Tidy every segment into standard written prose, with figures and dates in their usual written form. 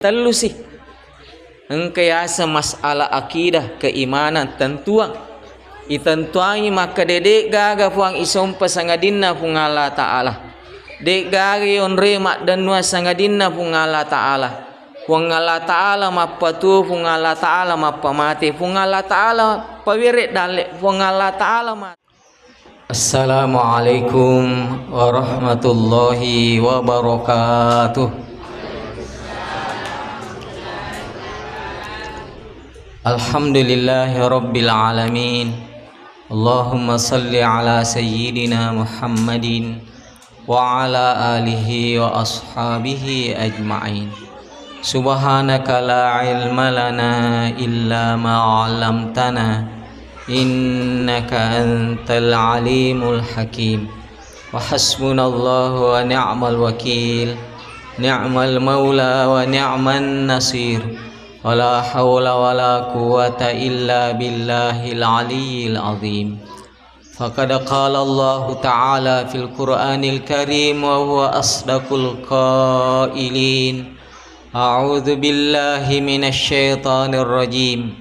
Telu sih engkayasa masalah akidah keimanan tentuang itentuangi maka dedek gaga puang isompa sangadinna pung Allah Ta'ala dek gaga yonre mak danua sangadinna pung Allah Ta'ala pung Allah Ta'ala mapatu pung Allah Ta'ala mapamati pung Allah Ta'ala pawiret dalek pung Allah Ta'ala mat. Assalamualaikum warahmatullahi wabarakatuh. Alhamdulillahi rabbil alamin. Allahumma salli ala sayyidina Muhammadin wa ala alihi wa ashabihi ajma'in. Subhanaka la ilma lana illa ma 'allamtana innaka antal alimul hakim. Wa hasbunallahu wa ni'mal wakil, ni'mal maula wa ni'man nasir. Wala hawla wala quwwata illa billahil aliyyil azim. Faqad qala Allah Ta'ala fil Qur'anil Karim wa huwa asdaqul qailin. A'udzu billahi minasy syaithanir rajim.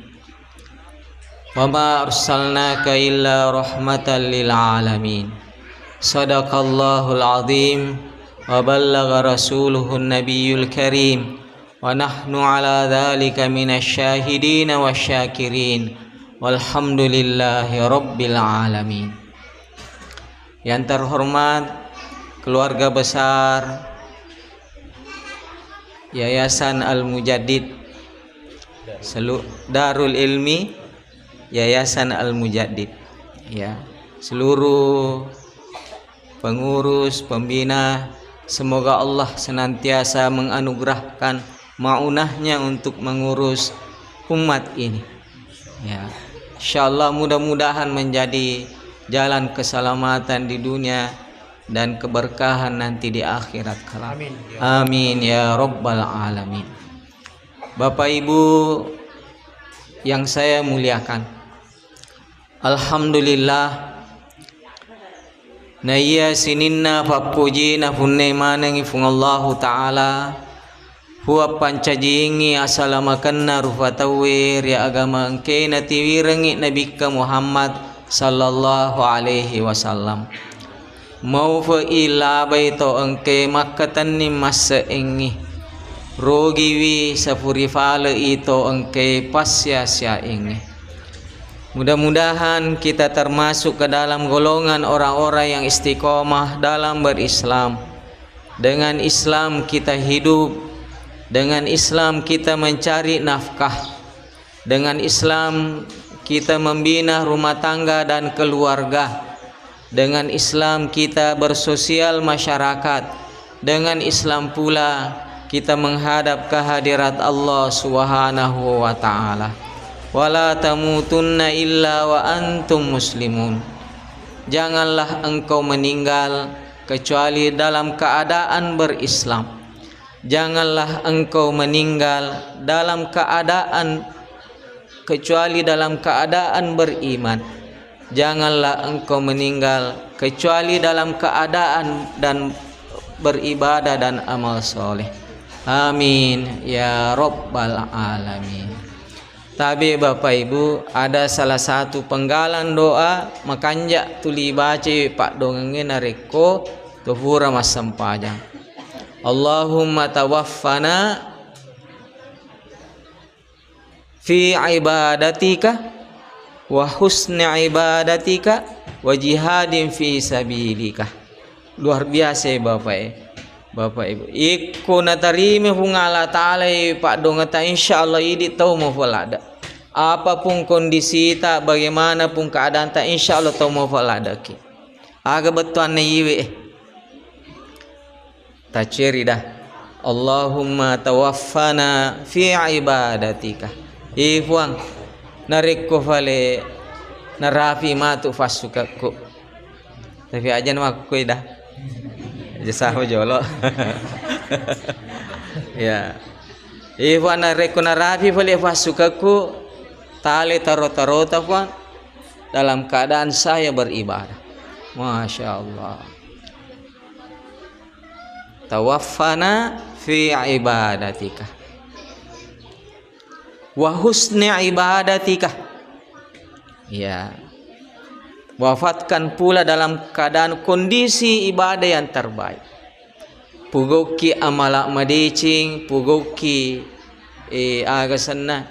Wa ma arsalnaka illa rahmatan lil alamin. Shadaqallahul azim wa ballagha rasuluhun nabiyyul karim. Wa nahnu ala dhalika minasyahidin wasyakirin walhamdulillahi rabbil alamin. Yang terhormat keluarga besar Yayasan Al-Mujaddid Darul Ilmi Yayasan Al-Mujaddid ya, seluruh pengurus pembina, semoga Allah senantiasa menganugerahkan maunahnya untuk mengurus umat ini ya. Insyaallah mudah-mudahan menjadi jalan keselamatan di dunia dan keberkahan nanti di akhirat kelak. Amin. Amin ya rabbal alamin. Bapak Ibu yang saya muliakan, alhamdulillah naya sininna papujina funne manangi fungallahu ta'ala huwa pancajingi asalamakanna rufatawir ya agama engke natiwirangi nabika Muhammad sallallahu alaihi wasallam mau fa ila baito engke makkatanni masa engi rogiwi sapurifale ito engke pasya sya engi. Mudah-mudahan kita termasuk ke dalam golongan orang-orang yang istiqomah dalam berislam. Dengan Islam kita hidup, dengan Islam kita mencari nafkah, dengan Islam kita membina rumah tangga dan keluarga, dengan Islam kita bersosial masyarakat, dengan Islam pula kita menghadap kehadirat Allah Subhanahu wa ta'ala. Wala tamutunna illa wa antum muslimun. Janganlah engkau meninggal kecuali dalam keadaan berislam. Janganlah engkau meninggal dalam keadaan kecuali dalam keadaan beriman. Janganlah engkau meninggal kecuali dalam keadaan dan beribadah dan amal soleh. Amin ya rabbal alamin. Tapi Bapak Ibu, ada salah satu penggalan doa makanya tuli baca pak dongengin nareko tuhura mas sempajang. Allahumma tawaffana fi ibadatika wa husni ibadatika wa jihadin fi sabilika. Luar biasa Bapak Ibu. Iku natarime hungala ta'ala pak dongata insyaallah ini tahu mau falada. Apapun kondisi tak, bagaimanapun keadaan tak, insyaallah tahu mau falada ki. Aga betuan yiwe. Tak ceri dah. Allahumma tawaffana fi ibadatika. Ifuang narikku fale narafi matu fasukaku. Tapi aja nama aku dah. Jasa jolo. Ya. Ifuang narikku narafi fale fasukaku. Tali tarot-tarot dalam keadaan saya beribadah. Masya Allah. Tawaffana fi ibadatika. wa husni ibadatika. Ya. Wafatkan pula dalam keadaan kondisi ibadah yang terbaik. Pugoki amalak madecing, pugoki agasanna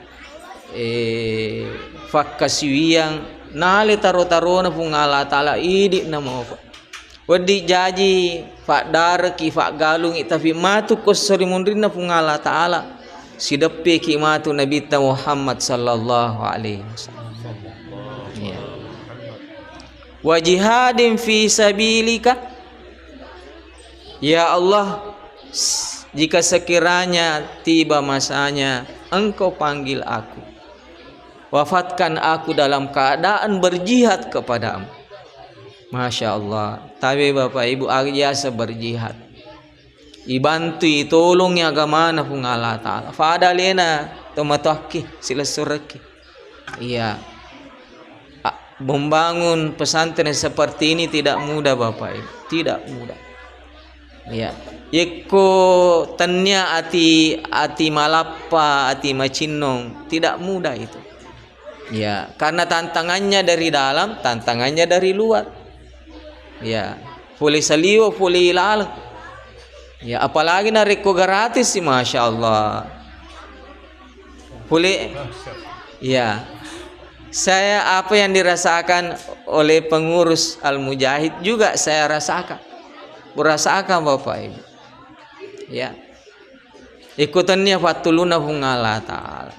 fakkasiwiyang nale taro-taro na pung Allah Ta'ala idik na mo. Wadi jaji fak darki fak galung itafi matu kosori mundrin na pung Allah Ta'ala sidappe ki matu Nabi Muhammad sallallahu alaihi wasallam. Ya. Wa jihadin fi sabilika. Ya Allah, jika sekiranya tiba masanya Engkau panggil aku, wafatkan aku dalam keadaan berjihad kepadamu. Masya Allah. Tapi Bapak Ibu biasa berjihad, ibantu tolong ya agama na pung Allah Ta'ala. Fada lena tomataki sila suraki. Iya. Membangun pesantren seperti ini tidak mudah Bapak Ibu, tidak mudah. Ya, yeko tanya ati malapa ati macinong, tidak mudah itu. Ya, karena tantangannya dari dalam, tantangannya dari luar. Ya, boleh saliwa, boleh ilalang. Ya, apalagi nariko gratis sih, masya Allah. Boleh, ya. Saya apa yang dirasakan oleh pengurus Al-Mujahid juga saya rasakan. Merasakan Bapak Ibu. Ya. Ikutannya fatuluna hung Allah Ta'ala.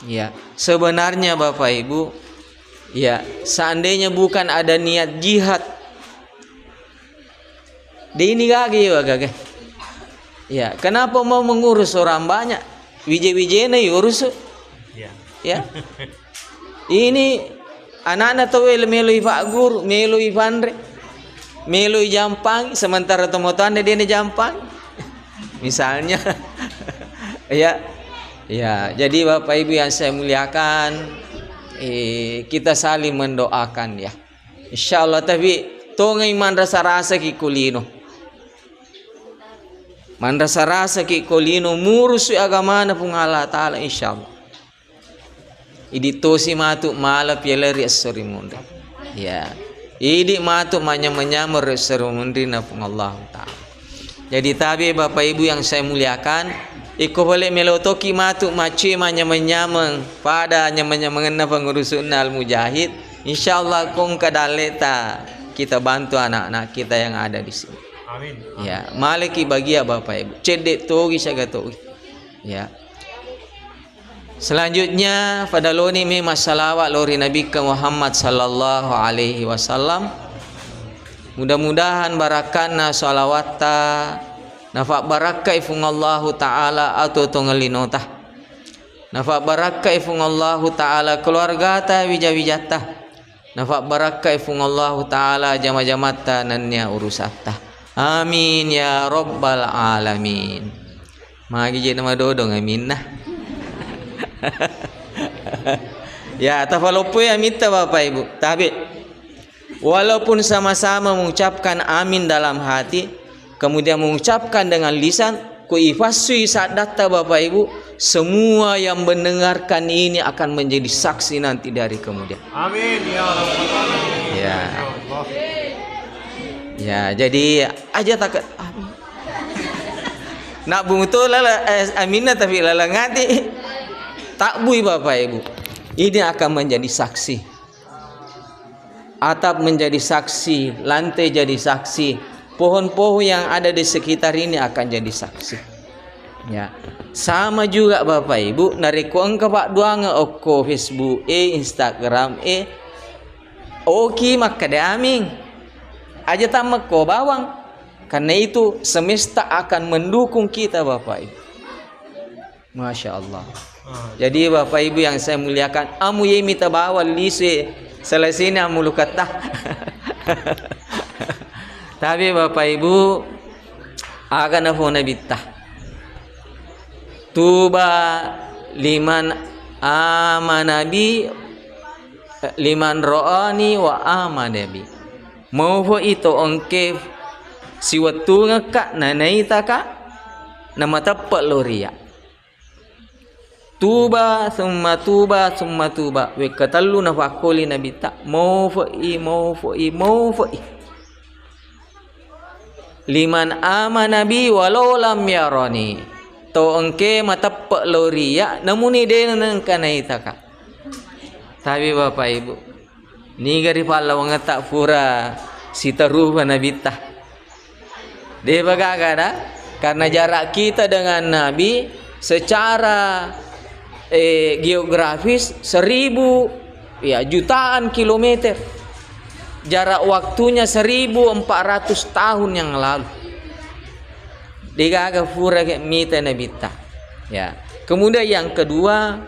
Ya, sebenarnya Bapak Ibu, ya, seandainya bukan ada niat jihad di ini gagi ya. Ya, kenapa mau mengurus orang banyak? Wije-wijena urus. Ya. Ini anak-anak tahu melui Pak Guru, melui Pandre, melui Jampang, sementara temuan dia Jampang, misalnya, ya, ya. Jadi Bapak Ibu yang saya muliakan, kita saling mendoakan ya, Insya Allah. Tapi tongai man rasa ki kulino, man rasa ki kulino, murus agama na pung Allah Ta'ala Insya Allah. Idi tosi matu mala pialeri asori mundi. Ya. Idi matu menyamar asori mundi na pung Allah Ta'ala. Jadi tabi Bapak Ibu yang saya muliakan, iko boleh melotoki matu maci menyamang pada nyamang na pengurusun Al-Mujahid. Insyaallah kong kadaleta kita bantu anak-anak kita yang ada di sini. Amin. Ya, maliki bagia Bapak Ibu. Cedek togi saga togi. Ya. Selanjutnya pada loni me masalawat lori Nabi Muhammad sallallahu alaihi wasallam. Mudah-mudahan barakana salawata nafak barakah ifungallahu ta'ala atau tongelinota. Nafak barakah ifungallahu ta'ala keluarga ta wijawijata. Nafak barakah ifungallahu ta'ala jama-jamata nannya urusata. Amin ya rabbal alamin. Magi je nama dodong amin nah. Ya, tafalopo ya minta Bapak Ibu. Tapi walaupun sama-sama mengucapkan amin dalam hati, kemudian mengucapkan dengan lisan, kuifasui saat data Bapak Ibu, semua yang mendengarkan ini akan menjadi saksi nanti dari kemudian. Amin ya rabbal alamin. Ya. Ya, jadi aja takut amin. Nak bungutu lala aminah tapi lala ngati. Takbui Bapak Ibu, ini akan menjadi saksi. Atap menjadi saksi, lantai jadi saksi, pohon-pohon yang ada di sekitar ini akan jadi saksi. Ya, sama juga Bapak Ibu, nariko engkau pak dua oko Facebook, Instagram, oki maka aming, aja tamak ko bawang, karena itu semesta akan mendukung kita Bapak Ibu. Masya Allah. Jadi Bapak Ibu yang saya muliakan, amu ye mita bawa lise selesai ini amu lukata. Tapi Bapak Ibu akan apa nabita. Tuba liman amanabi liman ro'ani wa amanabi. Mau itu ongke siwatu ngaka nanaita ka nama tepat loria. tuba thumma tuba thumma tuba we katallu na fakoli nabi ta mawfa'i liman amana bi walau lam yarani to engke matappa loria namuni denan kanaitaka. Tapi Bapak Ibu ni gari pala wangata pura sitaruha nabita de bagagada karena jarak kita dengan Nabi secara geografis 1000 jutaan kilometer, jarak waktunya 1400 tahun yang lalu. Digaga pura ke mita nabita. Ya. Kemudian yang kedua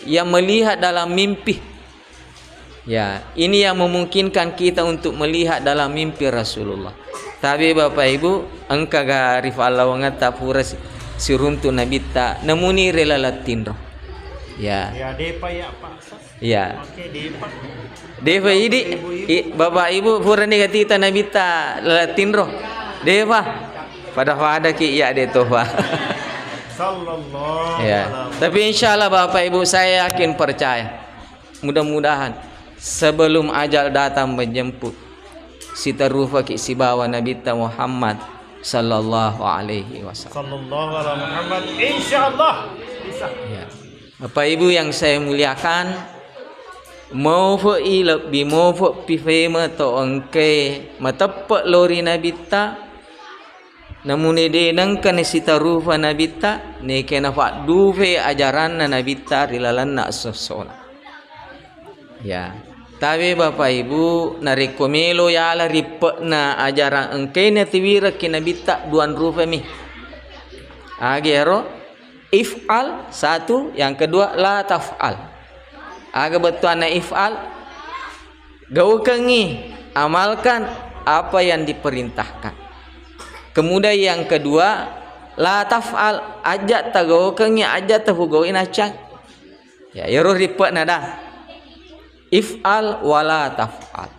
yang melihat dalam mimpi. Ya, ini yang memungkinkan kita untuk melihat dalam mimpi Rasulullah. Tapi Bapak Ibu, engka garif Allah wangata pura si runtu nabita namuni rela latin roh. Ya. Ya depa ya Pak. Ya. Oke depa. Depa ini Bapak Ibu pura ni katita nabita latin roh. Depa. Pada ki ya de tofa. Sallallahu. Ya. Tapi insyaallah Bapak Ibu saya yakin percaya. Mudah-mudahan sebelum ajal datang menjemput si tarufa ki si bawa Nabi Muhammad sallallahu alaihi wasallam. Sallallahu alaihi Muhammad insyaallah bisa. Ya. Bapak Ibu yang saya muliakan, mau fa'i lebih mau fa'i fema to engke matappa lori Nabi ta namun ide nangkan si tarufa Nabi ta ne kena fa duve ajaran Nabi ta rilalan na sosola. Ya. Tapi Bapak Ibu narikomelo ya ala ripe na ajaran engke na tiwira kinabita duan rufe mi. Agero if'al satu, yang kedua la taf'al. Aga betul na if'al gaukangi amalkan apa yang diperintahkan. Kemudian yang kedua la taf'al ajat tagaukangi ajat tahugoin acang. Ya yero ripe na dah. If'al wala taf'al.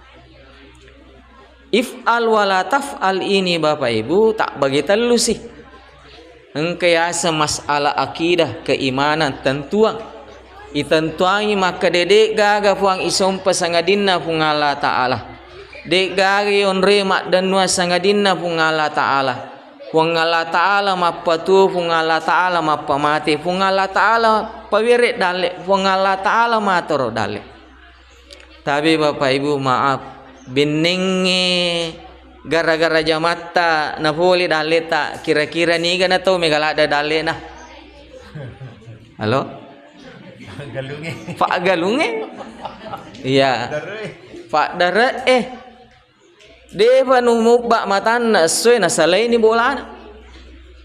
If'al wala taf'al ini Bapak Ibu tak bagi telu sih. Engkayasa masalah akidah keimanan tentuang. Itentuangi maka dedek gaga puang isompa sangadinna pung Allah Ta'ala. Dek gaga yon remak dan nuas sangadinna pung Allah Ta'ala. Pung Allah Ta'ala mapatu pung Allah Ta'ala mapamati pung Allah Ta'ala pawiret dalek pung Allah Ta'ala matoro dalek. Tapi Bapak Ibu maaf benenge gara-gara jamata na boleh dale tak kira-kira ni kan atau megalada dale nah. Halo? Galunge. Pak Galunge? Iya. Pak Dare Deva numubak matana soy na salay ni bolana.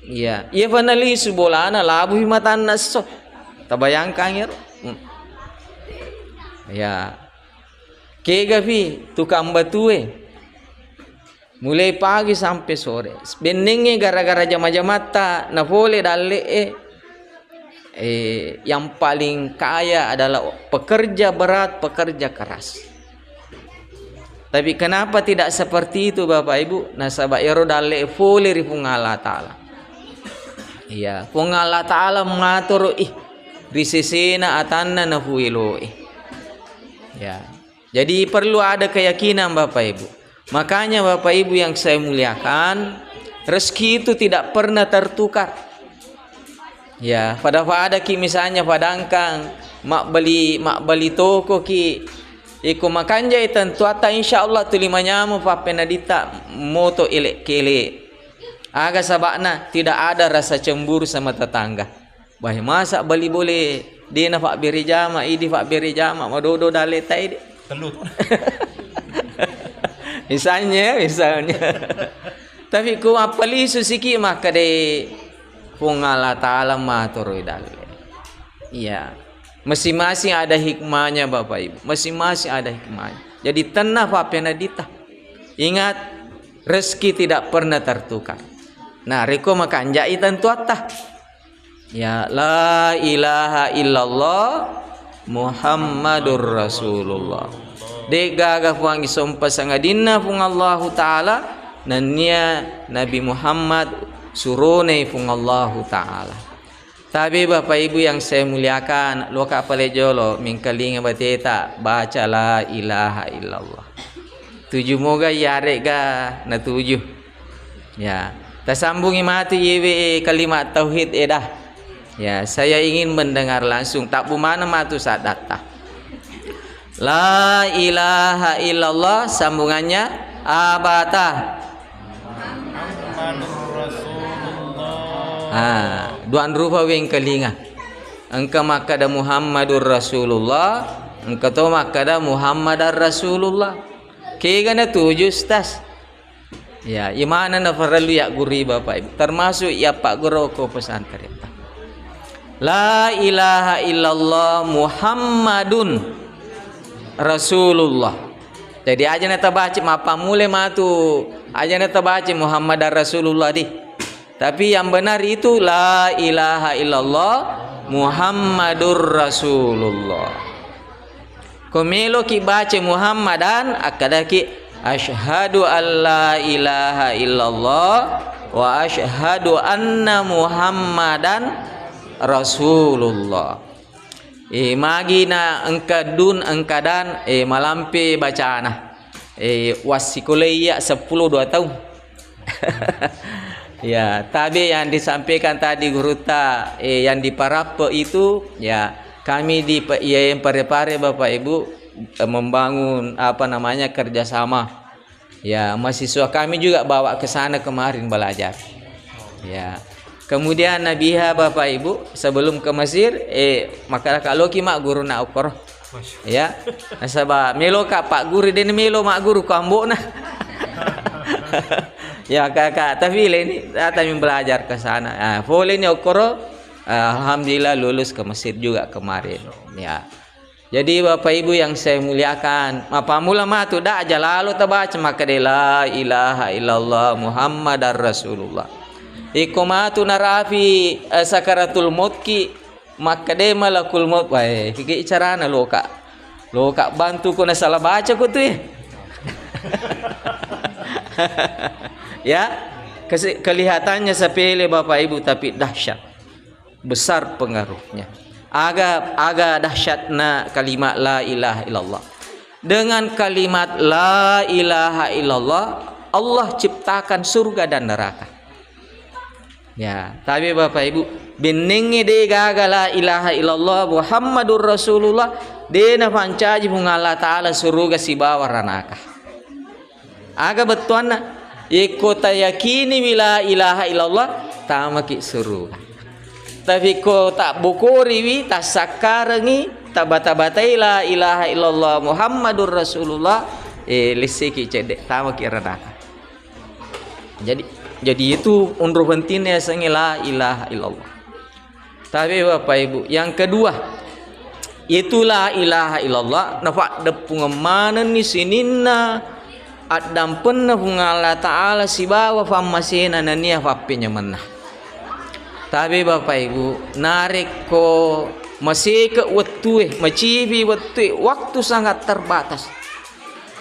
Iya. Iya panali su bolana labu matana so. Tabayangkan yero. Ya. Kegapi tukang batu mulai pagi sampai sore. Benengnya gara-gara jama-jamata na boleh dale yang paling kaya adalah pekerja berat, pekerja keras. Tapi kenapa tidak seperti itu Bapak Ibu? Nasabak ero dale boleh ripung Allah Ta'ala. Iya, pung Allah Ta'ala mengatur risisina atanna na huilo ya. Jadi perlu ada keyakinan Bapak Ibu. Makanya Bapak Ibu yang saya muliakan, rezeki itu tidak pernah tertukar. Ya, pada ki misalnya padangkang mak beli toko ki iku makanja tentu ata insyaallah tu limanya mu papenadita moto elek kele. Aga sabakna tidak ada rasa cemburu sama tetangga. Bah masa beli boleh dia na pak beri jama idi pak beri jama madodo daleta idi. Telut. misalnya tapi ku apali susiki maka de pung Allah Ta'ala matur dale. Iya, masing-masing ada hikmahnya Bapak Ibu, masing-masing ada hikmahnya. Jadi tenah Pak Penadita, ingat rezeki tidak pernah tertukar. Nah reko makan jai tentu atah ya la ilaha illallah Muhammadur Rasulullah. Dek gagah puang isompa sangadinna pung Allahu Ta'ala nania Nabi Muhammad surone pung Allahu Ta'ala. Tapi Bapak Ibu yang saya muliakan, lo kapale jolo mingkalinga bateta baca la ilaha illallah. Tujuh moga yare ga na tujuh. Ya, tersambungi mati yewe kalimat tauhid edah. Ya, saya ingin mendengar langsung tak bumana matu saat datang. La ilaha illallah sambungannya abata. Duan rupa weng kelinga. Engka makada Muhammadur Rasulullah, engka to makada Muhammadar Rasulullah. Kegana tujuh stas. Ya, imana na perlu ya guri Bapak Ibu. Termasuk ya Pak Guru ko pesantren. La ilaha illallah Muhammadun Rasulullah. Jadi aja neta baca mapa mule matu. Aja neta baca Muhammadar Rasulullah di. Tapi yang benar itu la ilaha illallah Muhammadur Rasulullah. Komelo ki baca Muhammadan akadaki asyhadu alla ilaha illallah wa asyhadu anna Muhammadan Rasulullah. Magina engkadun engkadan malampe bacana. Wasikuleya 10-2 tahun. Ya, tapi yang disampaikan tadi guru ta yang di Parape itu ya kami di IAIN Parepare Bapak Ibu membangun apa namanya kerjasama. Ya, mahasiswa kami juga bawa ke sana kemarin belajar. Ya. Kemudian Nabiha Bapak Ibu sebelum ke Mesir maka kalau ki mak guru na ukor. Ya. Nasaba melo ka Pak guru den melo mak guru kambo na. Ya kakak, tapi ini datang belajar ke sana. Boleh ni okoro, alhamdulillah lulus ke Mesir juga kemarin. Ya, jadi Bapak Ibu yang saya muliakan, apa mula matu dah aja lalu tabaca maka la ilaha illallah Muhammadar Rasulullah. Ikomatu narafi sakaratul maut ki maka de malakul maut. Wah, kiki carana loka bantu ko na salah baca ko tu ya, kelihatannya sepele Bapak Ibu tapi dahsyat, besar pengaruhnya. Agak dahsyatna kalimat la ilaha illallah. Dengan kalimat la ilaha illallah Allah ciptakan surga dan neraka. Ya, tapi Bapak Ibu beningi de gaga la ilaha illallah Muhammadur Rasulullah dena pancaji Allah taala surga si bawah neraka. Aga betuana kota yakini bila ilaha illallah tamaki surga. Tapi ko tak bukuri wi tak sakarangi tak bata-batai la ilaha illallah Muhammadur Rasulullah lisiki cedek tamaki neraka. Jadi itu undur pentingnya sangi la ilaha illallah. Tapi Bapak Ibu yang kedua itulah ilaha illallah nafak depung mana ni sininna adam pernah Allah Ta'ala si bawa famasina nania fapinya menah. Tapi Bapak Ibu narik ko masih ke waktu macibi waktu sangat terbatas.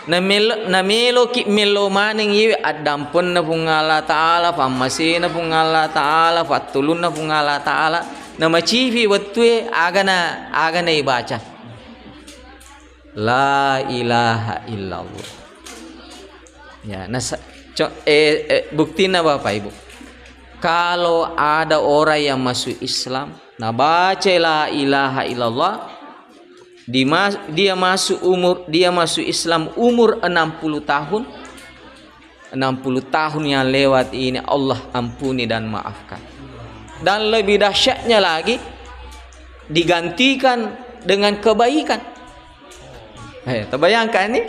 Namelo ki melo maning yiwi adam pernah Allah Ta'ala famasina Allah Ta'ala fatuluna Allah Ta'ala nama cibi waktu agana ibaca la ilaha illallah. Ya, buktinya Bapak Ibu. Kalau ada orang yang masuk Islam, nah baca la ilaha illallah, dia masuk Islam umur 60 tahun. 60 tahun yang lewat ini Allah ampuni dan maafkan. Dan lebih dahsyatnya lagi digantikan dengan kebaikan. Terbayangkan nih?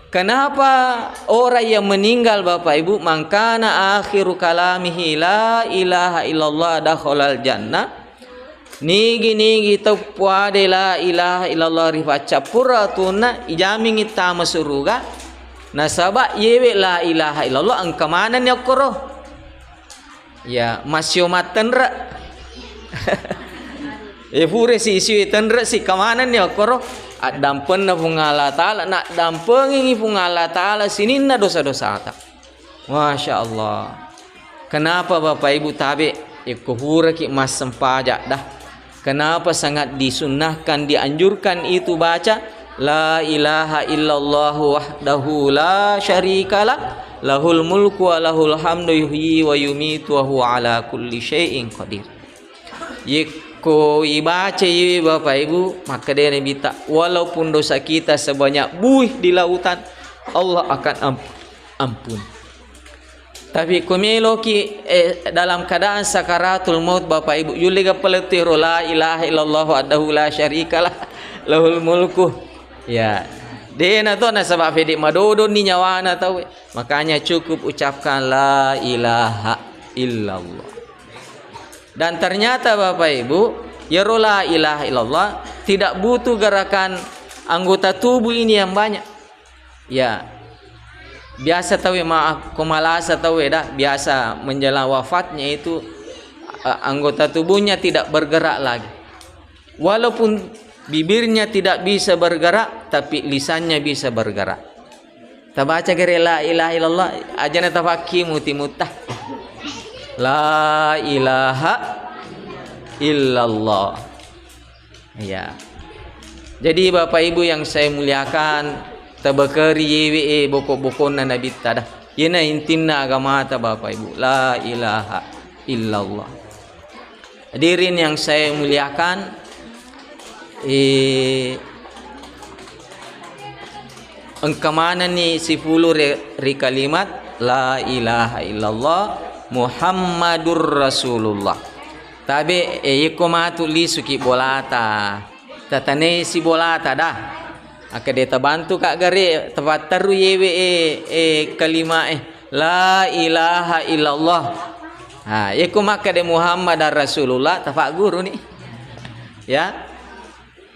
Kenapa orang yang meninggal Bapak Ibu mangkana akhiru kalamihi la ilaha illallah dakhalal jannah nigi taupuade la ilaha illallah rifaca puratuna ijami ngita masuruga nasaba yewe la ilaha illallah angka mana ni okoro ya masyo matenra fure si isu tenra si kamana ni okoro dampen na Allah Ta'ala nak dampengi Allah Ta'ala sini na dosa-dosa tak. Masya Allah. Kenapa Bapak Ibu tabe ikuhura ki mas sempajak dah. Kenapa sangat disunnahkan, dianjurkan itu baca la ilaha illallah wahdahu la syarikalah lahul mulku wa lahul hamdu yuhyi wa yumitu wa huwa ala kulli syai'in qadir. Yeko ibaca ye Bapak Ibu, maka dia minta walaupun dosa kita sebanyak buih di lautan, Allah akan ampun. Tapi kumelo ki dalam keadaan sakaratul maut Bapak Ibu, yuliga peletiro la ilaha illallah wahdahu la syarikalah lahul mulku. Ya, dena to na sebab fedik madodo ni nyawana tahu. Makanya cukup ucapkan la ilaha illallah. Dan ternyata Bapak Ibu, ya la ilaha illallah tidak butuh gerakan anggota tubuh ini yang banyak. Ya, biasa tahu maaf komalasa tahu dah, biasa menjelang wafatnya itu anggota tubuhnya tidak bergerak lagi. Walaupun bibirnya tidak bisa bergerak, tapi lisannya bisa bergerak. Tabaca kira la ilaha illallah ajana tafakimu timutah. La ilaha illallah. Ya. Jadi Bapak Ibu yang saya muliakan, tabakari yewe bokok-bokona nabi tada. Yana intina agama ta Bapak Ibu. La ilaha illallah. Hadirin yang saya muliakan, engkamana ni 10 kalimat la ilaha illallah Muhammadur Rasulullah. Tabe ikomatu li suki bolata. Tatane si bolata dah. Akade tabantu kak gare tepat taru yewe kalima la ilaha illallah. Ha ikomaka de Muhammadar Rasulullah tafak guru ni. Ya.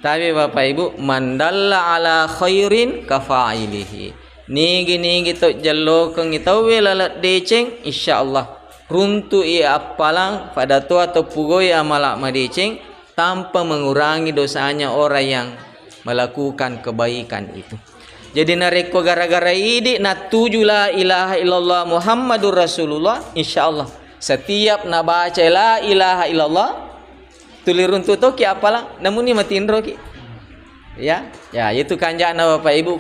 Tapi Bapak Ibu, mandalla ala khairin kafailihi. Nigi to jallo kang itaw lalat deceng insyaallah runtu ia apalang pada tu atau pugoi amalak madeceng tanpa mengurangi dosanya orang yang melakukan kebaikan itu. Jadi nareko gara-gara ini natuju la ilaha illallah Muhammadur Rasulullah, insyaallah setiap nabaca la ilaha illallah tulirun tu ki apalang namun ni matindro ki. Ya itu kanjana Bapak Ibu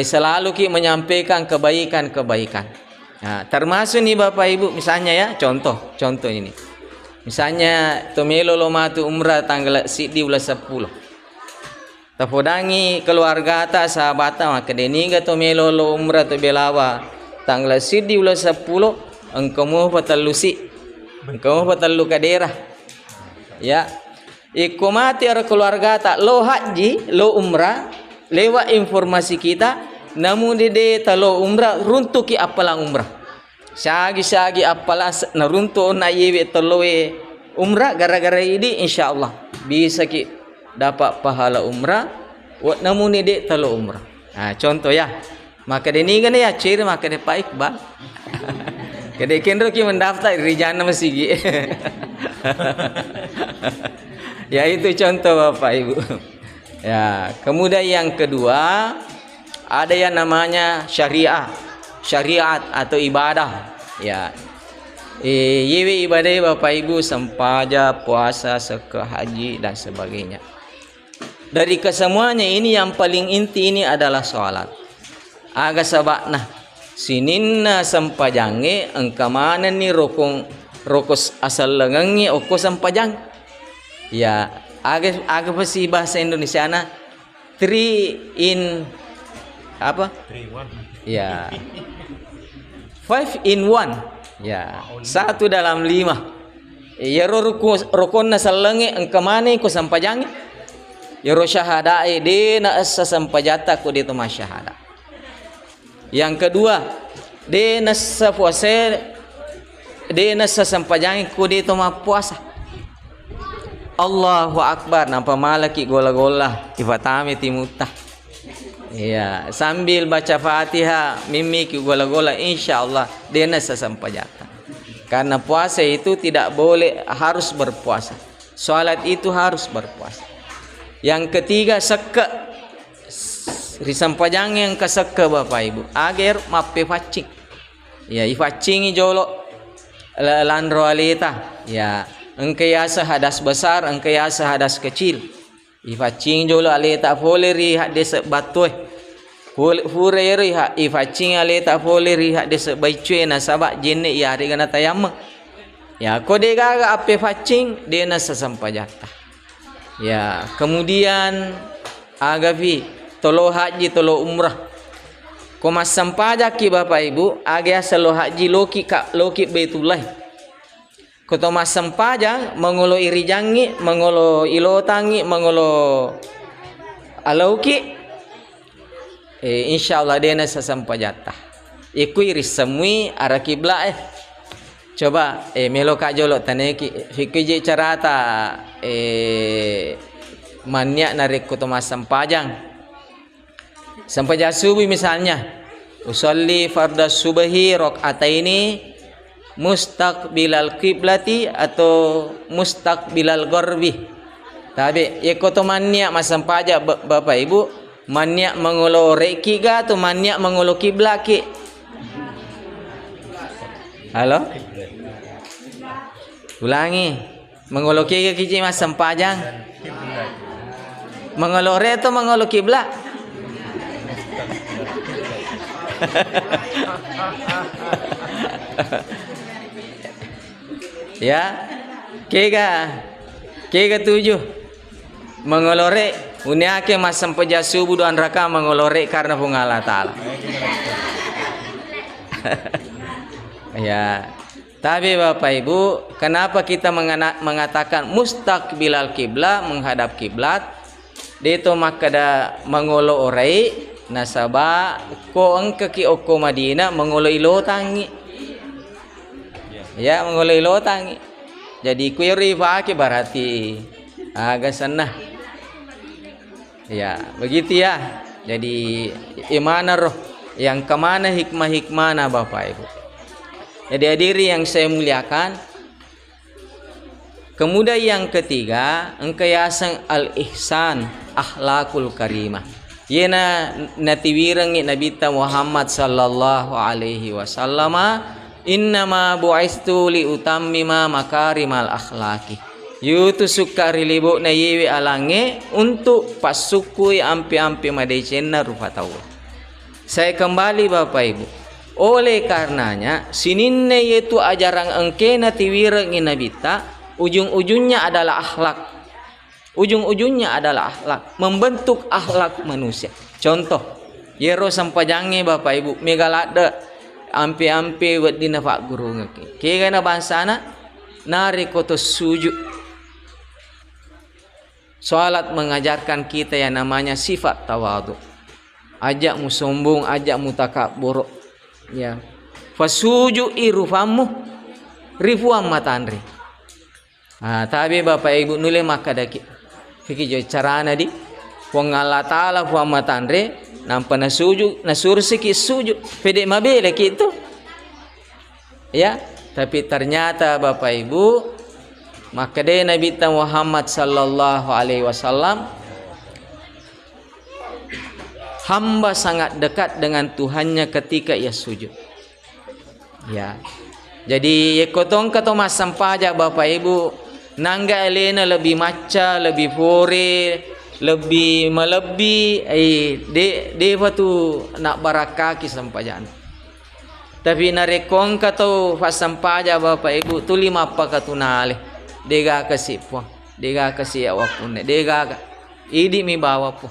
selalu ki menyampaikan kebaikan. Nah, termasuk nih Bapak Ibu misalnya ya contoh ini. Misalnya tomelo lomatu umrah tanggal di bulan 10. Tapodangi keluarga ta sahabat ta maka deniga tomelo lo umrah to belawa tanggal di bulan 10 engkau mau patalusi. Engkau mau patalu ka daerah. Ya. Ikomati ara keluarga tak lo haji, lo umrah, lewat informasi kita, namun dede talo umrah runtuki apalang umrah. Sagi apalah na runtu na yewe taloe umrah gara-gara ini insyaallah bisa ki dapat pahala umrah, wat namun dede talo umrah. Nah, contoh ya. Maka deni kan ya ciri maka de Pak Iqbal. Kede kendro ki mendaftar rijana masigi. Ya itu contoh Bapak Ibu. Ya, kemudian yang kedua ada yang namanya syariat atau ibadah. Ya. Yewe ibadah Bapak Ibu sempaja, puasa, sedekah, haji dan sebagainya. Dari kesemuanya ini yang paling inti ini adalah salat. Aga sabakna sininna sempajange engkamana ni rokos asal lengangi oko sempajang. Ya, aga pasti bahasa Indonesia na 3 in apa? 3 1. Ya. 5 in 1. Ya, 1 dalam 5. Ya rokonna salange engkamane ko sampajange. Ya ro syahada de na asa sampajata ko dito masyahada. Yang kedua, de na sa puasa de na sa sampajange ko dito mapuasa. Allahu Akbar nampak malaki gola-gola ifatami timutah. Ya, sambil baca Fatihah mimiki gola-gola insyaallah dena sasampajata. Karena puasa itu tidak boleh harus berpuasa. Salat itu harus berpuasa. Yang ketiga seka risampajang yang keseka Bapak Ibu agar mape facing. Ya, ifacingi jolo landro alita. Ya, engkayasa hadas besar, engkayasa hadas kecil. Ifacing jolo alita foleri hak desa batoi. Fureri hak ifacing alita foleri hak desa baicue na sabak jenne ya digana tayamma. Ya, kode gaga ape facing dena sasampajata. Ya, kemudian agavi tolo haji tolo umrah. Komas sampajak ki Bapak Ibu aga selo haji loki Baitullah. Koto mas sampajang mengolo irijangi, mengolo ilotangi, mengolo alauki. Insyaallah dena sasampajata. Iku iris semui arah kiblat Coba melo ka jolo taneki fikije carata manyak narik kutu mas sampajang subuh misalnya usolli farda subahi rakaataini mustaqbilal qiblati atau mustaqbilal gharbi. Tapi kutu manyak mas sampajang Bapak Ibu manyak mengulo reki ga atau manyak mengulo kiblat ki. Halo? Ulangi. Mengulo kiki mas sampajang. Mengulo re atau mengulo kiblat? Ya. Kega 7. Mengolore uniake mas sampaja subuh dan raka mengolore karena Allah Ta'ala. Ya, tapi Bapak Ibu, kenapa kita mengatakan mustaqbilal kiblat, menghadap kiblat? Dito makada mengolo orai nasaba ko angka ki oko Madinah mengolo ilotangi. Ya, mengolo ilotangi. Jadi kuiri pakai berarti agak senah. Ya, begitu ya. Jadi imana roh yang kemana hikmah-hikmahna Bapak Ibu. Jadi hadiri yang saya muliakan. Kemudian yang ketiga, engkayasan al-ihsan, akhlakul karimah. Yena natiwirangi Nabi Muhammad sallallahu alaihi wasallam, innama bu'istu li utammima makarimal akhlaki. Yutu sukari libu na yewi alange untuk pasukui ampi-ampi madaicenna rupatawa. Saya kembali Bapak Ibu. Oleh karenanya sininne yaitu ajaran engkena tiwirang nabita ujung-ujungnya adalah akhlak. Ujung-ujungnya adalah akhlak, membentuk akhlak manusia. Contoh, yero sampajange Bapak Ibu megalada ampi-ampi buat dina pak guru ngeke. Kegana bangsana nari koto sujud. Salat mengajarkan kita yang namanya sifat tawadhu. Ajak mu sombong, ajak mu takabur. Ya, fasuju irufamu rifuam matandri. Tapi Bapak Ibu nule maka daki fikir jo carana di wong Allah Taala fuam matandri nampa nasuju nasur siki sujud pede mabele gitu. Ya, tapi ternyata Bapak Ibu maka de Nabi Muhammad sallallahu alaihi wasallam hamba sangat dekat dengan Tuhannya ketika ia sujud. Ya. Jadi kotong mas sampaja Bapak Ibu nangga elena lebih maca, lebih pore, lebih melebi de tu nak barakaki sampajan. Tapi narekong kato pas sampaja Bapak Ibu tu lima apa katunale. Dega kasipwa, dega kasih awakune, dega idi mi bawa po.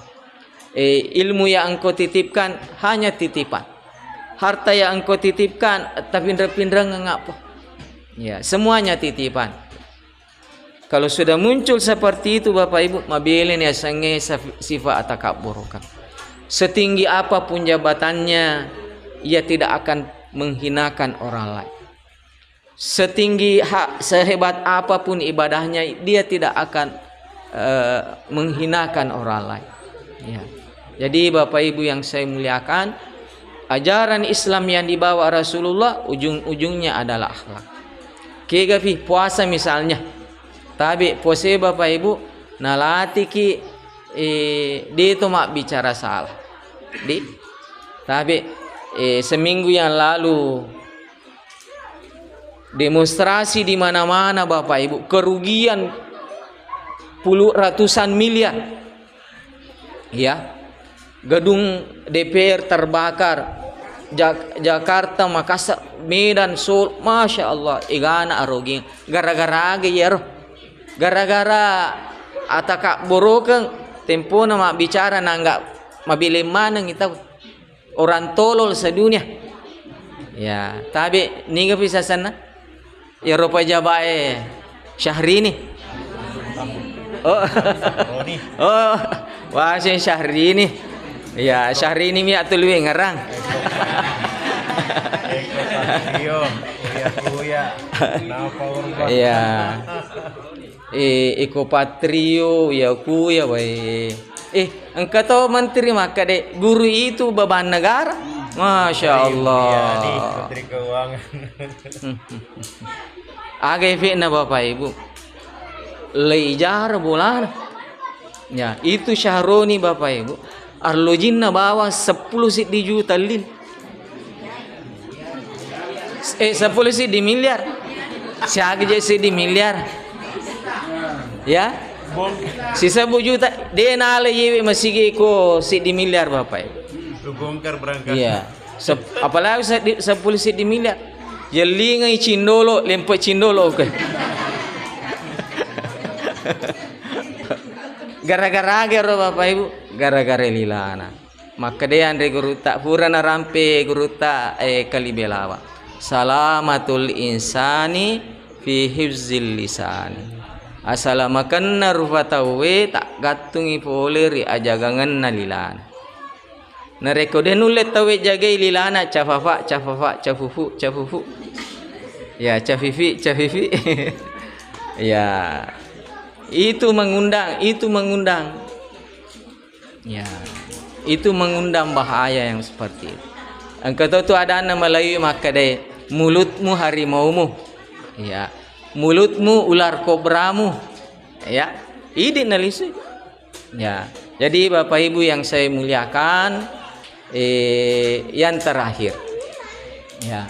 Ilmu yang engkau titipkan hanya titipan. Harta yang engkau titipkan tapi pindah ngapa? Ya, semuanya titipan. Kalau sudah muncul seperti itu Bapak Ibu, mabilin ya sange sifat takabburukan. Setinggi apapun jabatannya, ia tidak akan menghinakan orang lain. Sehebat apapun ibadahnya, dia tidak akan menghinakan orang lain. Ya. Jadi Bapak Ibu yang saya muliakan, ajaran Islam yang dibawa Rasulullah ujung-ujungnya adalah akhlak. Kegafi puasa misalnya, tapi puasa Bapak Ibu nalati ki di itu mak bicara salah. Tapi seminggu yang lalu demonstrasi di mana-mana Bapak Ibu, kerugian ratusan miliar. Ya. Gedung DPR terbakar. Jakarta, Makassar, Medan, Solo, Masya Allah, igana aroging gara-gara ya, gara-gara ataka borokeng tempo na bicara nangga mabili manang kita orang tolol sedunia. Ya, tapi niga bisa sana. Eropa Jabae Syahrini. Oh. Oh, wasin Syahrini. Ya, Syahrini mi atulwi ngarang. Iya. Eko Patrio ya kuya bae. Engkau tahu menteri maka deh guru itu beban negara. Masya Allah. Menteri Keuangan. Agak fitnah Bapak Ibu. Leijar bulan. Ya, itu Syahroni Bapak Ibu. Arlojinna bawa 10 juta lin. 10 miliar. Siaga je di miliar. Ya. Sisa 10 juta. Dia nale yewe masih ko di miliar Bapak Ibu. Bongkar berangkat. Iya. Apalagi 10 di miliar. Jelingai cindolo, lempet cindolo ke. Gara-gara Bapak Ibu, gara-gara lilana. Maka dia andre guru tak purana rampe guru tak kalibelawa. Salamatul insani fi hifzil lisani. Asalamakanna rufatawe tak gatungi poleri ajagangan na lilana. Nareko de nulet tawe jagai lilana cafafa cafufu. Ya cafifi. Ya. Itu mengundang. Ya. Itu mengundang bahaya yang seperti itu. Engkau tahu tu ada nama Melayu maka deh mulutmu harimaumu. Ya. Mulutmu ular kobramu. Ya. Ini nalisu. Ya. Jadi Bapak Ibu yang saya muliakan, yang terakhir. Ya.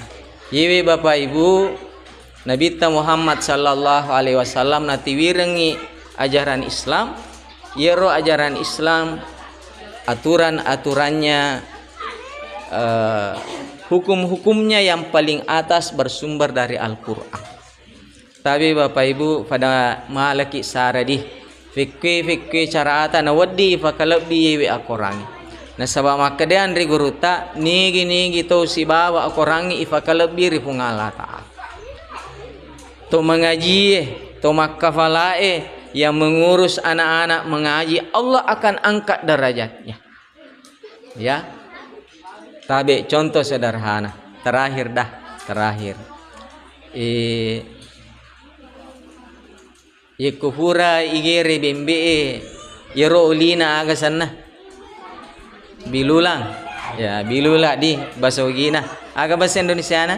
Yewe Bapak Ibu, Nabi Muhammad sallallahu alaihi wasallam nati wirengi ajaran Islam, yero ajaran Islam, aturan-aturannya, hukum-hukumnya yang paling atas bersumber dari Al-Qur'an. Tapi Bapak Ibu pada malaki saradi fikri cara ata na wadi fakalabdi yewe akorangi. Na sabab makadean ri guruta nigi to si bawa akorangi ifakalabdi ri pungala ta'ala. To mengaji, to makafalae yang mengurus anak-anak mengaji, Allah akan angkat derajatnya. Ya. Tapi contoh sederhana, terakhir. Kufura igere bembe yero ulina aga sana bilulang. Ya, bilula di bahasa Ugina. Aga bahasa Indonesiana?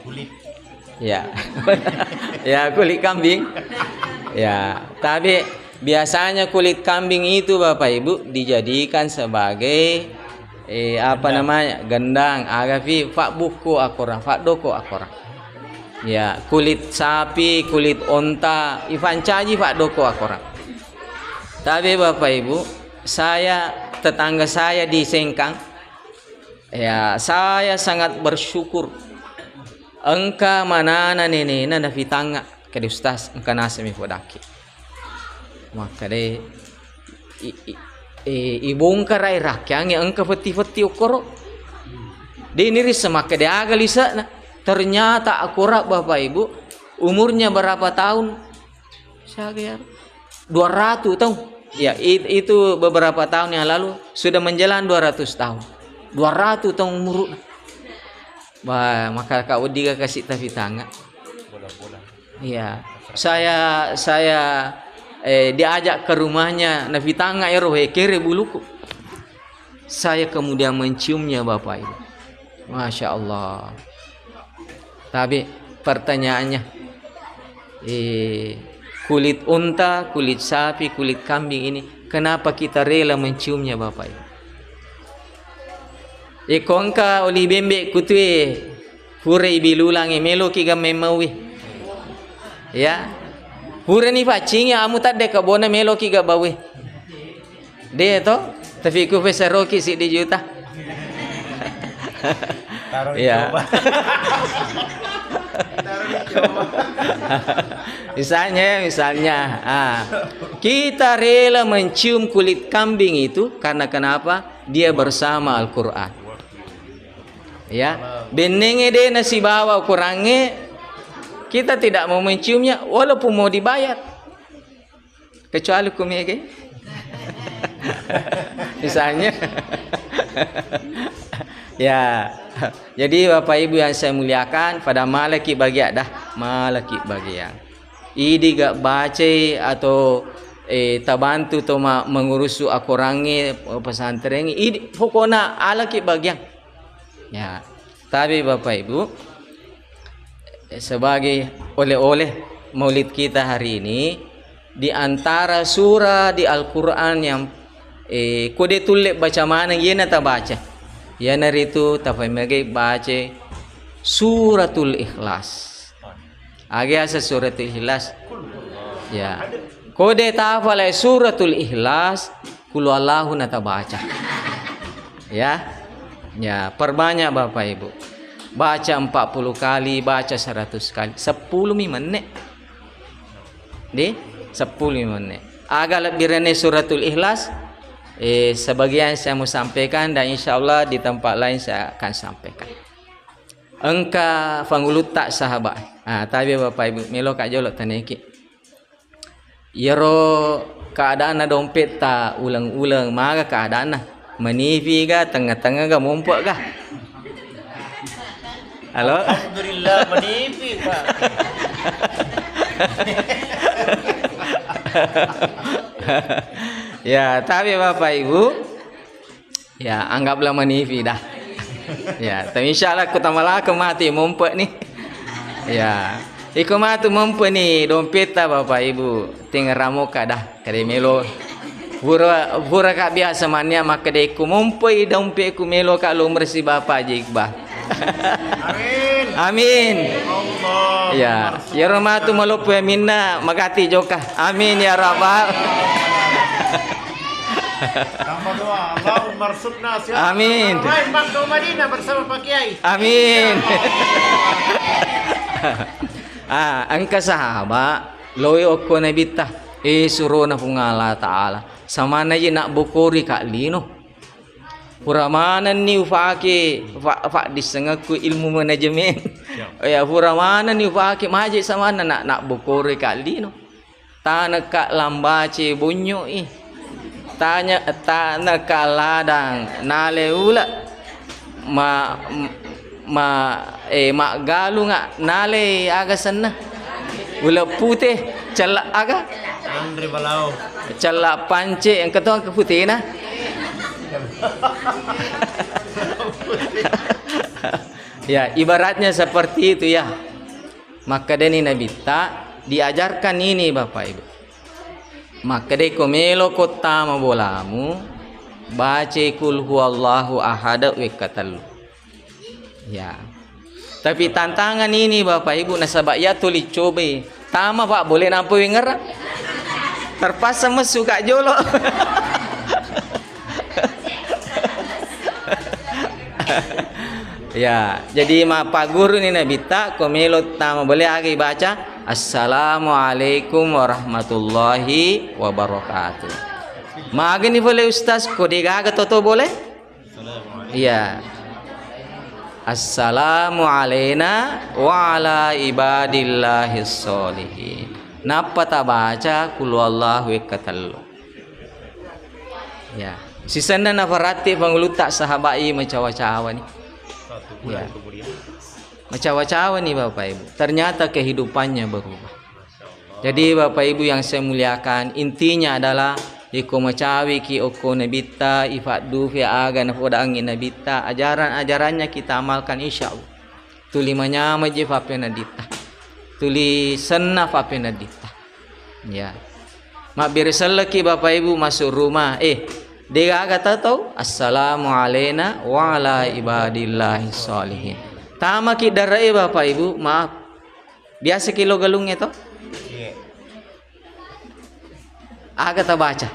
Kulit. Ya. Ya, kulit kambing. Ya, tapi biasanya kulit kambing itu Bapak Ibu dijadikan sebagai gendang. Agafi fak buku akora, fak doko akora. Ya, kulit sapi, kulit onta, ifancaji fak doko akora. Tapi Bapak Ibu, tetangga saya di Sengkang, ya saya sangat bersyukur. Engka manana nenena na fitanga kadi ustaz engka nasa mi podaki. Maka de ibongkar ay rakyang engka feti okoro. De niri semaka de agalisa na. Ternyata akurat Bapak Ibu, umurnya berapa tahun? Saya 200 tahun. Ya, itu beberapa tahun yang lalu sudah menjelang 200 tahun. 200 tahun umur. Wah, maka Kak Udi kasih tafi tangga. Iya. Saya diajak ke rumahnya nafi tangga ya rohe kere buluku. Saya kemudian menciumnya Bapak Ibu. Masya Allah. Tapi pertanyaannya, kulit unta, kulit sapi, kulit kambing ini, kenapa kita rela menciumnya Bapak Ibu? Kongka oli bembe kutue hure ibilulangi melo ki ga memawi ya hure ni facing ya amu tadde ka bona melo ki ga bawi de to tapi ku pesaroki si di juta ya misalnya kita rela mencium kulit kambing itu karena kenapa? Dia bersama Al-Quran. Ya, benenge deh nasi bawa kurangnya, kita tidak mau menciumnya walaupun mau dibayar. Kecuali kumege. Misalnya. Ya. Jadi Bapak Ibu yang saya muliakan, pada malaki bagi dah malaki bagi yang idi gak baca atau tabantu to mengurus akurangi pesantren idi pokoknya alaki bagian ya. Tapi Bapak Ibu sebagai oleh-oleh Maulid kita hari ini, di antara surah di Al-Quran yang kode tulis baca mana yana ta baca ya naritu tafai baca suratul Ikhlas. Agak asa suratul Ikhlas. Ya. Kode tafalai suratul Ikhlas, kul Allahu nata baca. Ya. Ya, perbanyak Bapak Ibu. Baca 40 kali, baca 100 kali. 10 menit. Di 10 menit. Agak lebih rene suratul Ikhlas. Sebagian saya mau sampaikan dan insya Allah di tempat lain saya akan sampaikan. Engka fangulut tak sahabat. Tapi Bapak Ibu melo kak jolok taneki. Yero keadaan dompet tak ulang-ulang maka keadaan menipi ga tengah-tengah ga mumpuk ga. Halo. Alhamdulillah menipi Pak. Ya, tapi Bapak Ibu ya anggaplah menipi dah. Ya, tapi insyaallah aku tamalah mati mumpuk nih. Ya, iku matu mumpuk nih dompet Bapak Ibu. Tinggal ramuka dah kade melo. Pura kak biasa mania maka deku mumpuk dompetku melo kak lu mersi Bapak Iqbal. Amin. Amin. Allah. Ya, ya rahmatu malupu minna magati joka. Amin ya rabbal. Doa Allahumma arzuqna siapa. Amin. Makdo Madinah bersama Pak Kiai. Amin. Angka sahabat loyo ko na bita suruh na pungala taala sama na nak bukuri kak lino puramanan ni ufake fa disengaku ilmu manajemen ya puramanan ni ufake maji sama nak bukuri kak lino tanah kak lambace bunyo tanya tanah kak ladang nale ula mak galu ngak nale aga sana ula putih celak aga Andri Balau celak pance yang ketua ke putih nah ya ibaratnya seperti itu ya. Maka deni Nabi tak diajarkan ini Bapak Ibu. Maka de komelo kota mabolamu baca kul huwallahu ahad wa katalu. Ya. Tapi tantangan ini Bapak Ibu nasabak ya tuli coba. Tama Pak boleh nampu winger. Terpaksa masuk kak jolok. Ya, jadi Pak Guru ini Nabi tak komelo tama boleh lagi baca Assalamualaikum warahmatullahi wabarakatuh. Magini boleh Ustaz kode gaga toto boleh? Iya. Assalamu alaina wa ala ibadillahis sholihin. Napa tak baca kul wallahu ekatallu. Ya. Sisana nafarati pangulutak sahabai macawa-cawa nih. Ya. Macawa-cawa nih Bapak Ibu. Ternyata kehidupannya berubah. Jadi Bapak Ibu yang saya muliakan, intinya adalah iko macawi ki oko nabita ifadu fi aga nafoda angin nabita ajaran-ajarannya kita amalkan insyaallah. Tuli manyama je fa penadita. Tuli senna fa penadita. Ya. Mak birsallaki Bapak Ibu masuk rumah dia kata tahu assalamu alaina wa ala ibadillahi sholihin. Tama ki darai Bapak Ibu, maaf. Biasa kilo galungnya toh? Iya. Agak tak baca.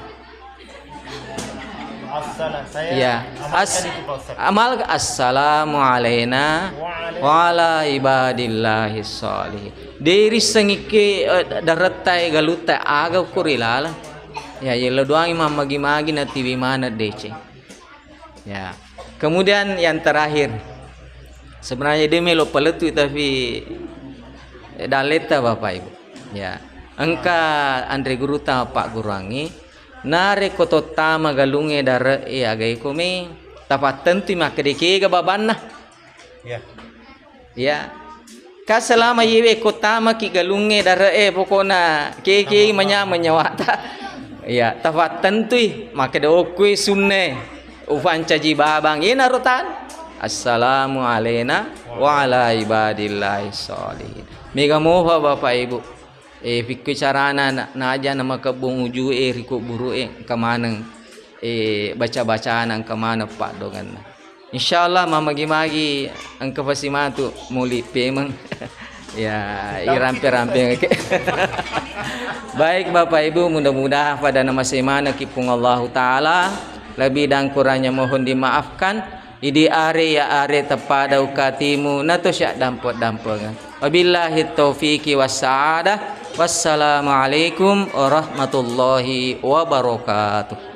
Assalam. Saya Ya. amalkan itu Pak Ustaz. Amal assalamu alaina wa ala ibadillahi sholih. Diri sengike daretai galutai aga kurilala. Ya, yelo doang imam magi-magi nanti bimana DC. Ya. Kemudian yang terakhir. Sebenarnya dia melo peletu tapi daleta Bapak Ibu. Ya. Engka Andre Guru ta Pak Gurangi nare koto tama galunge dare agai kumi tapat tentu makdeke ga babanna. Ya. Ya. Ka selama yewe kotama ki galunge dare pokona ke menyawata. Ya, tapat tentu makde okui sunne ufan caji babang ina rotan. Assalamu alaina wa ala ibadillahi sholihin. Mega moha Bapak Ibu. Fikir carana na aja nama kebung uju riku buru kemanang baca-bacaan ang kemana Pak dongan. Insyaallah magi-magi ang kapasimatu muli pemang. Ya, irampe-rampe. Baik Bapak Ibu, mudah-mudahan pada nama semana kipung Allah Ta'ala lebih dan kurangnya mohon dimaafkan. Idi are ya are tepada ukatimu nato syak dampot-dampongan. Wabillahi taufiqi wassa'adah. Wassalamualaikum warahmatullahi wabarakatuh.